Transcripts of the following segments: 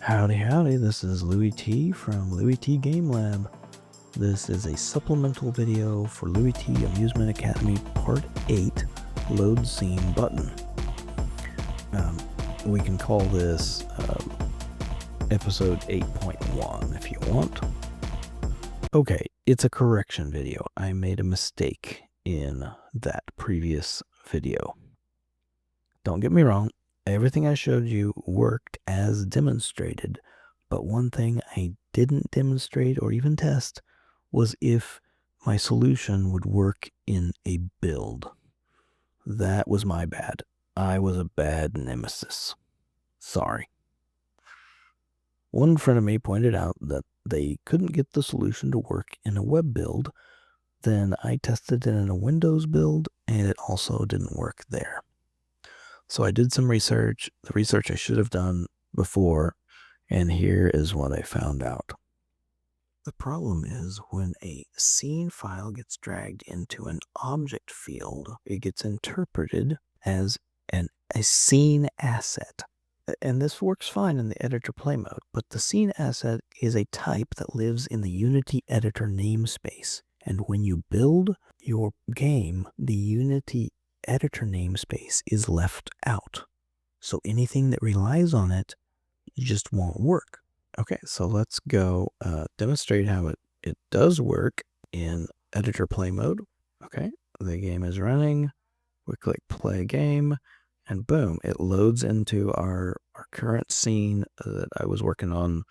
Howdy howdy, this is LewyT from LewyT Game Lab. This is a supplemental video for LewyT Amusement Academy Part 8, Load Scene Button. We can call this episode 8.1 if you want. Okay, it's a correction video. I made a mistake in that previous video. Don't get me wrong. Everything I showed you worked as demonstrated, but one thing I didn't demonstrate or even test was if my solution would work in a build. That was my bad. I was a bad nemesis. Sorry. One friend of me pointed out that they couldn't get the solution to work in a web build. Then I tested it in a Windows build, and it also didn't work there. So I did some research, the research I should have done before, and here is what I found out. The problem is when a scene file gets dragged into an object field, it gets interpreted as a scene asset. And this works fine in the editor play mode, but the scene asset is a type that lives in the Unity editor namespace. And when you build your game, the Unity editor namespace is left out. So anything that relies on it just won't work. Okay, so let's go demonstrate how it does work in editor play mode. Okay, the game is running. We click play game, and boom, it loads into our current scene that I was working on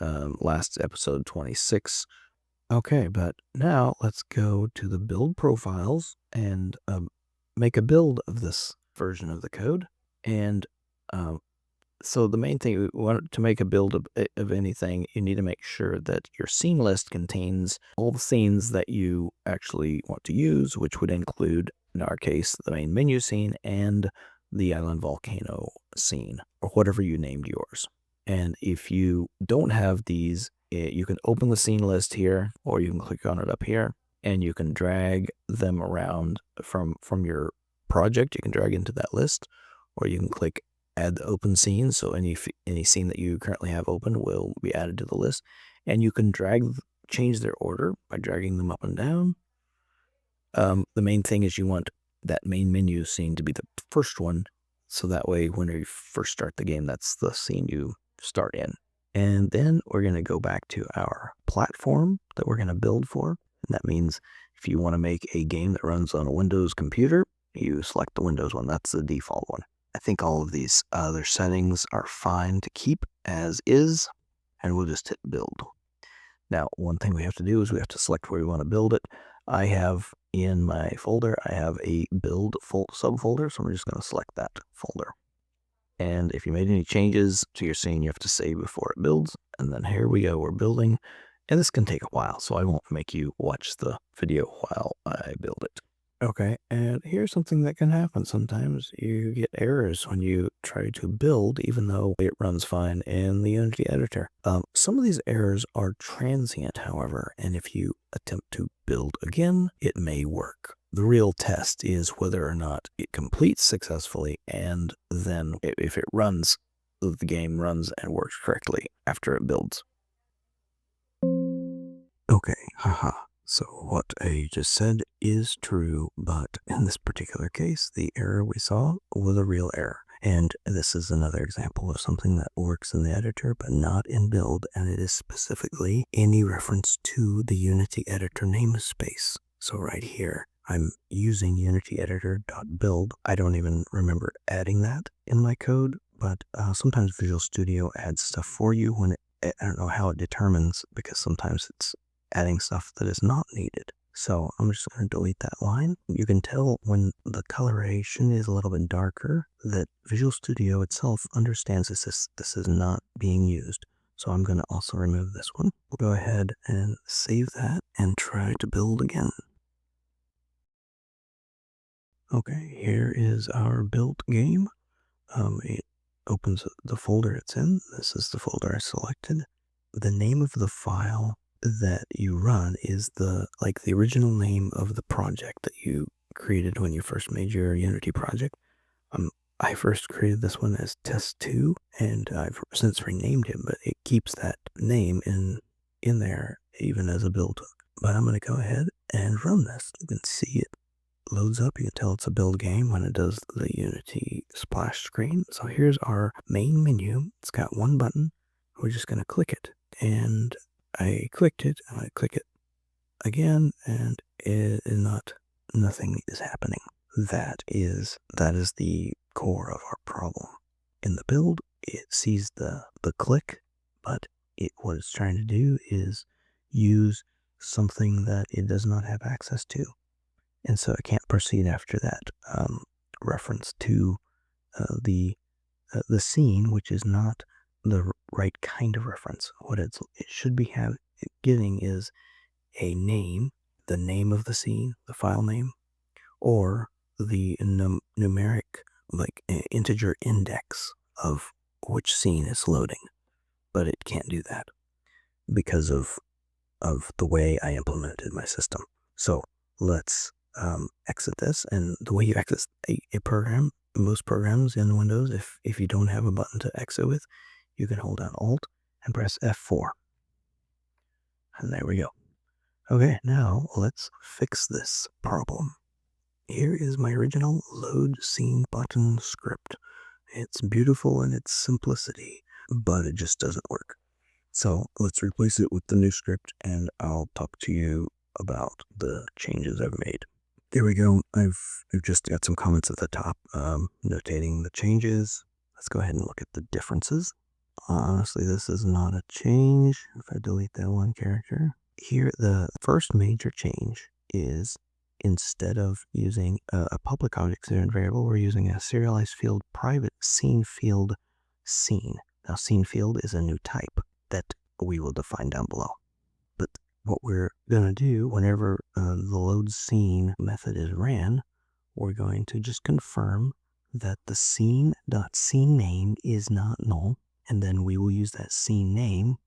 last episode 26. Okay, but now let's go to the build profiles and make a build of this version of the code. And so the main thing, to make a build of anything, you need to make sure that your scene list contains all the scenes that you actually want to use, which would include, in our case, the main menu scene and the island volcano scene, or whatever you named yours. And if you don't have these, you can open the scene list here, or you can click on it up here, and you can drag them around from your project. You can drag into that list, or you can click add the open scene. So any scene that you currently have open will be added to the list, and you can change their order by dragging them up and down. The main thing is you want that main menu scene to be the first one, so that way when you first start the game, that's the scene you start in. And then we're going to go back to our platform that we're going to build for. And that means if you want to make a game that runs on a Windows computer, you select the Windows one. That's the default one. I think all of these other settings are fine to keep as is, and we'll just hit build. Now, one thing we have to do is we have to select where we want to build it. I have in my folder, I have a build subfolder, so I'm just going to select that folder. And if you made any changes to your scene, you have to save before it builds. And then here we go, we're building. And this can take a while, so I won't make you watch the video while I build it. Okay, and here's something that can happen. Sometimes you get errors when you try to build, even though it runs fine in the Unity editor. Some of these errors are transient, however, and if you attempt to build again, it may work. The real test is whether or not it completes successfully, and then if it runs, the game runs and works correctly after it builds. Okay, haha. So what I just said is true, but in this particular case, the error we saw was a real error. And this is another example of something that works in the editor, but not in build, and it is specifically any reference to the Unity editor namespace. So right here, I'm using Unity editor.build. I don't even remember adding that in my code, but sometimes Visual Studio adds stuff for you when I don't know how it determines, because sometimes it's adding stuff that is not needed. So I'm just going to delete that line. You can tell when the coloration is a little bit darker that Visual Studio itself understands this is not being used. So I'm going to also remove this one. We'll go ahead and save that and try to build again. Okay, here is our built game. It opens the folder it's in. This is the folder I selected. The name of the file that you run is the original name of the project that you created when you first made your Unity project. I'm I first created this one as test2, and I've since renamed him, but it keeps that name in there even as a build hook. But I'm going to go ahead and run this. You can see it loads up. You can tell it's a build game when it does the Unity splash screen. So here's our main menu. It's got one button. We're just going to click it. And I clicked it, and I click it again, and nothing is happening. That is the core of our problem. In the build, it sees the click, but what it's trying to do is use something that it does not have access to. And so it can't proceed after that reference to the scene, which is not the right kind of reference. What it should be getting is a name, the name of the scene, the file name, or the numeric, like integer index of which scene is loading. But it can't do that because of the way I implemented my system. So let's exit this. And the way you exit a program, most programs in Windows, if you don't have a button to exit with, you can hold down Alt and press F4. And there we go. Okay, now let's fix this problem. Here is my original load scene button script. It's beautiful in its simplicity, but it just doesn't work. So let's replace it with the new script, and I'll talk to you about the changes I've made. There we go. I've just got some comments at the top notating the changes. Let's go ahead and look at the differences. Honestly, this is not a change. If I delete that one character. Here, the first major change is instead of using a public object variable, we're using a serialized field private scene field scene. Now, scene field is a new type that we will define down below. But what we're going to do whenever the load scene method is ran, we're going to just confirm that the scene.sceneName is not null, and then we will use that scene name,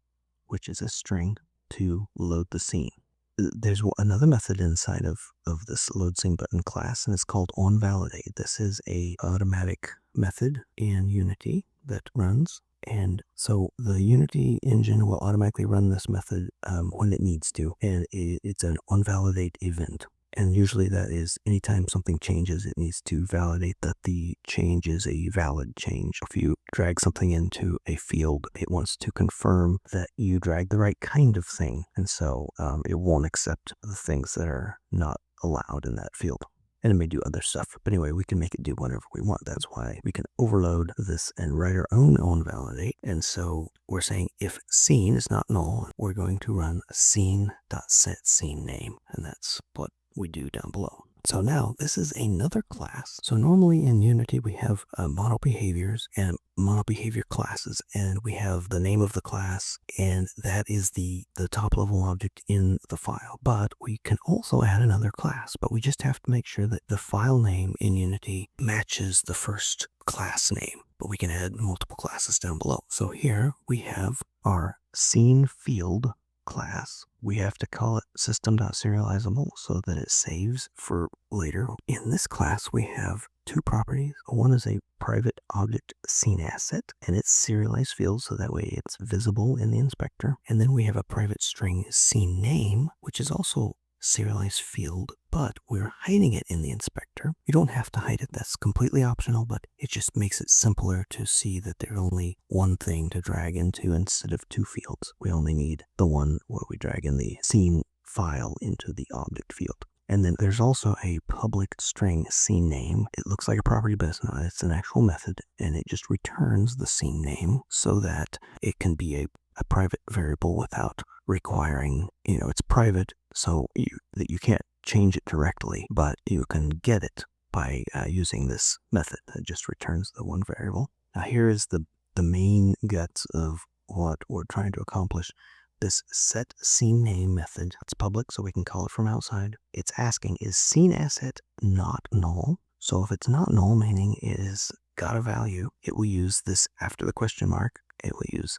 which is a string, to load the scene. There's another method inside of this load scene button class, and it's called OnValidate. This is a automatic method in Unity that runs. And so the Unity engine will automatically run this method when it needs to. And it's an OnValidate event. And usually that is anytime something changes, it needs to validate that the change is a valid change. If you drag something into a field, it wants to confirm that you drag the right kind of thing. And so it won't accept the things that are not allowed in that field. And it may do other stuff. But anyway, we can make it do whatever we want. That's why we can overload this and write our own OnValidate. And so we're saying if scene is not null, we're going to run scene.setSceneName. And that's what we do down below. So now this is another class. So normally in Unity we have model behaviors and model behavior classes, and we have the name of the class, and that is the top level object in the file. But we can also add another class, but we just have to make sure that the file name in Unity matches the first class name. But we can add multiple classes down below. So here we have our scene field class. We have to call it system.serializable so that it saves for later. In this class, we have two properties. One is a private object SceneAsset, and it's serialized field, so that way it's visible in the inspector. And then we have a private string SceneName, which is also serialized field, but we're hiding it in the inspector. You don't have to hide it. That's completely optional, but it just makes it simpler to see that there's only one thing to drag into instead of two fields. We only need the one where we drag in the scene file into the object field. And then there's also a public string scene name. It looks like a property, but it's not. It's an actual method, and it just returns the scene name so that it can be a private variable without requiring, it's private, so that you can't change it directly, but you can get it by using this method that just returns the one variable. Now here is the main guts of what we're trying to accomplish. This set scene name method, it's public, so we can call it from outside. It's asking, is scene asset not null? So if it's not null, meaning it has got a value, it will use this after the question mark. It will use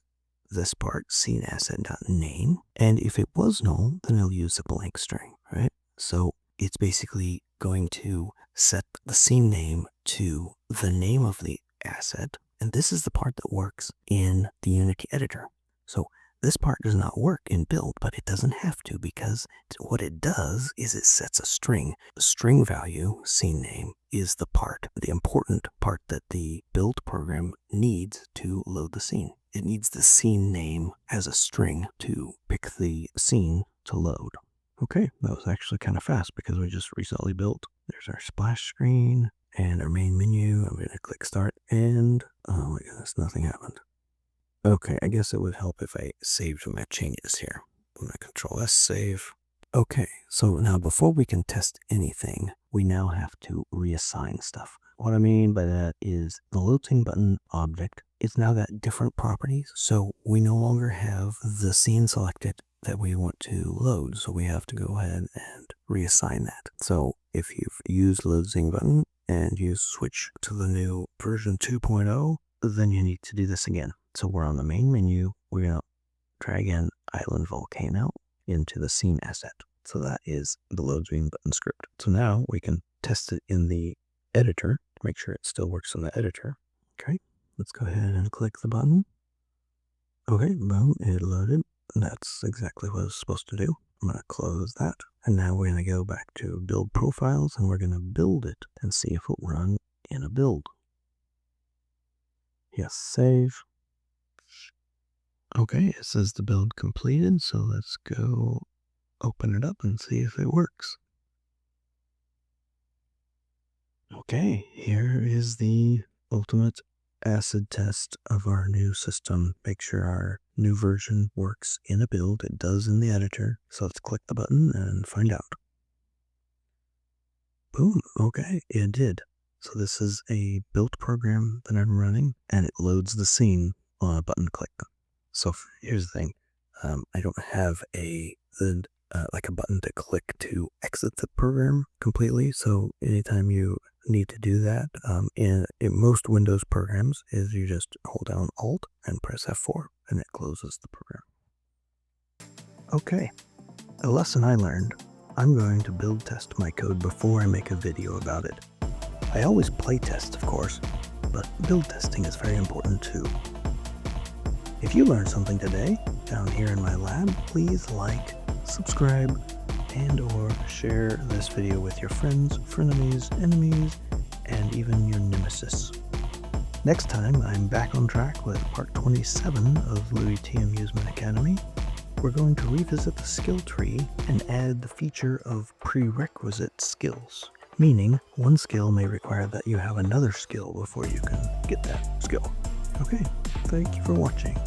this part, SceneAsset.name. And if it was null, then it'll use a blank string, right? So it's basically going to set the scene name to the name of the asset, and this is the part that works in the Unity editor. So this part does not work in build, but it doesn't have to, because what it does is it sets a string. The string value, scene name, is the important part that the build program needs to load the scene. It needs the scene name as a string to pick the scene to load. Okay, that was actually kind of fast because we just recently built. There's our splash screen and our main menu. I'm going to click start and, oh my goodness, nothing happened. Okay, I guess it would help if I saved my changes here. I'm going to Control S save. Okay, so now before we can test anything, we now have to reassign stuff. What I mean by that is the load scene button object, it's now got different properties. So we no longer have the scene selected that we want to load. So we have to go ahead and reassign that. So if you've used load scene button and you switch to the new version 2.0, then you need to do this again. So we're on the main menu. We're going to drag in Island Volcano into the scene asset. So that is the load scene button script. So now we can test it in the editor, make sure it still works in the editor. Okay, let's go ahead and click the button. Okay, boom, it loaded. That's exactly what it's supposed to do. I'm going to close that. And now we're going to go back to build profiles and we're going to build it and see if it'll run in a build. Yes, save. Okay, it says the build completed, so let's go open it up and see if it works. Okay, here is the ultimate acid test of our new system. Make sure our new version works in a build. It does in the editor. So let's click the button and find out. Boom, okay, it did. So this is a built program that I'm running, and it loads the scene on a button click. So here's the thing. I don't have like a button to click to exit the program completely. So anytime you need to do that, in most Windows programs, is you just hold down Alt and press F4, and it closes the program. Okay, a lesson I learned. I'm going to build test my code before I make a video about it. I always play test, of course, but build testing is very important too. If you learned something today down here in my lab, please like, subscribe, and/or share this video with your friends, frenemies, enemies, and even your nemesis. Next time, I'm back on track with part 27 of LewyT Amusement Academy. We're going to revisit the skill tree and add the feature of prerequisite skills, meaning one skill may require that you have another skill before you can get that skill. Okay, thank you for watching.